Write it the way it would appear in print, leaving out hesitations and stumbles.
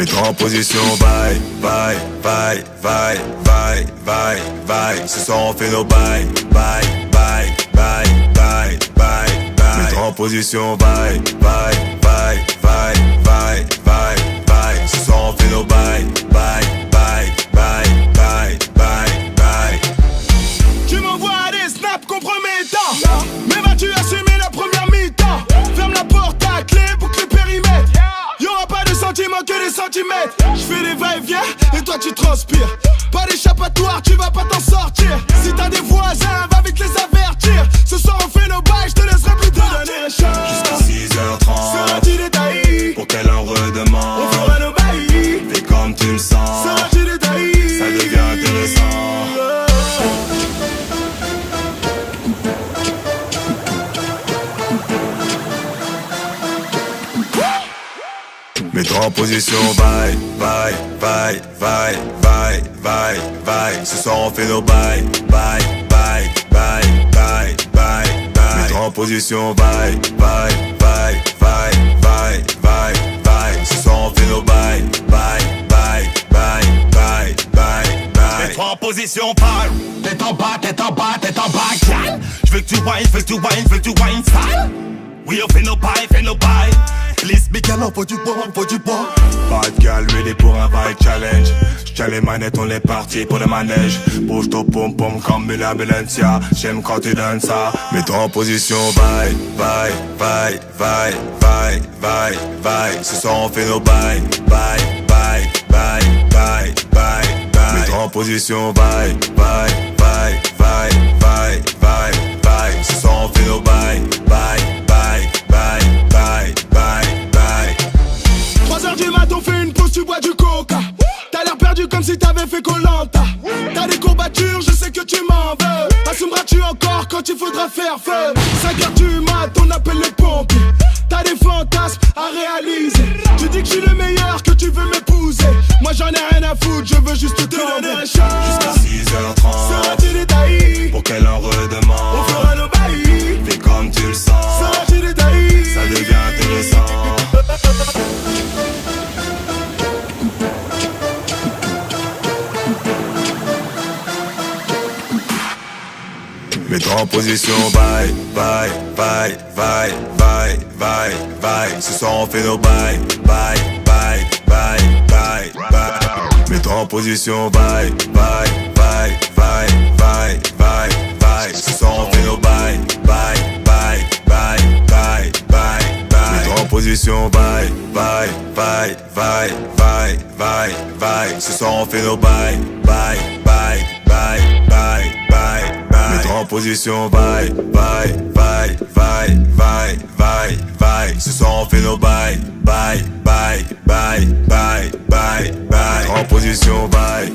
Mets-toi en position, bye, bye, bye, bye, bye, bye, bye. Ce soir on fait nos bye, bye, bye, bye, bye, bye, bye. Mets-toi en position, bye, bye, bye, bye, bye, bye, bye. Ce soir on fait nos bye, bye, bye, bye, bye, bye, bye. Tu m'envoies des snaps compromettants, mais vas-tu assumer la première mi-temps? Ferme la porte à clé, boucle le périmètre. Y'aura pas de sentiments que des centimètres. J'fais des va-et-vient et toi tu transpires. Pas d'échappatoire, tu vas pas t'en sortir. Si t'as des voisins, va vite les avertir. Ce soir on fait nos bails, je te laisserai plus tard donner un shot. Jusqu'à 6h30, seras-tu détaillé? pour qu'elle en redemande. On fera nos bails. Fais comme tu le sens, Seras-tu détaillé? ça devient intéressant. Mets-toi en position, bye, bye, bye, bye, bye, bye, bye. Ce soir on fait nos bye, bye, bye, bye, bye, bye, bye. Mets-toi en position, bye, bye, bye, bye, bye, bye, bye. Ce soir on fait nos bye, bye, bye, bye, bye, bye, bye. Mets-toi en position, parle. Tête en bas, tête en bas, tête en bas, gal. J'veux que tu whines, veux que tu whines, veux que tu whines sale. Oui, on fait nos bails, fait nos bails. Liste Miguel, faut du bois, faut du bois. Pas de gal, ready pour un vibe challenge. J'tiens les manettes, on est parti pour le manège. Bouge ton pom pom comme Mila Balencia. J'aime quand tu donnes ça. Mets-toi en position, bye, bye, bye, bye, bye, bye, bye. Ce soir on fait nos bye, bye, bye, bye, bye, bye, bye. Mets-toi en position, bye, bye, bye, bye, bye, bye, bye. Ce soir on fait nos bye, bye, bye, bye, bye, bye, bye. 3h du mat, on fait une pause, tu bois du coca. T'as l'air perdu comme si t'avais fait Koh-Lanta. T'as des courbatures, je sais que tu m'en veux. Assumeras-tu encore quand il faudra faire feu? 5h du mat, on appelle les pompiers. T'as des fantasmes à réaliser. Tu dis que je suis le meilleur, que tu veux m'épouser. Moi j'en ai rien à foutre, je veux juste te donner un shot. Jusqu'à 6h30, seras-tu détaillé? pour qu'elle en redemande. On fera nos bails. Fais comme tu le sens, Seras-tu détaillé? ça devient intéressant. Mets-toi en position, bye, bye, bye, bye, bye, bye, bye. Ce soir on fait nos bye, bye, bye, bye, bye, bye. Mets-toi en position, bye, bye, bye, bye, bye, bye, bye. Ce soir on fait nos bye, bye, bye, bye, bye, bye, bye. Mets-toi en position, bye, bye, bye, bye, bye, bye, bye. Ce soir on fait nos bye, bye, bye, bye, bye, bye, bye. Mets-toi en position, bye, bye, bye, bye, bye, bye, bye. Ce soir on fait nos bye, bye, bye, bye, bye, bye, bye. Mets-toi en position, bye.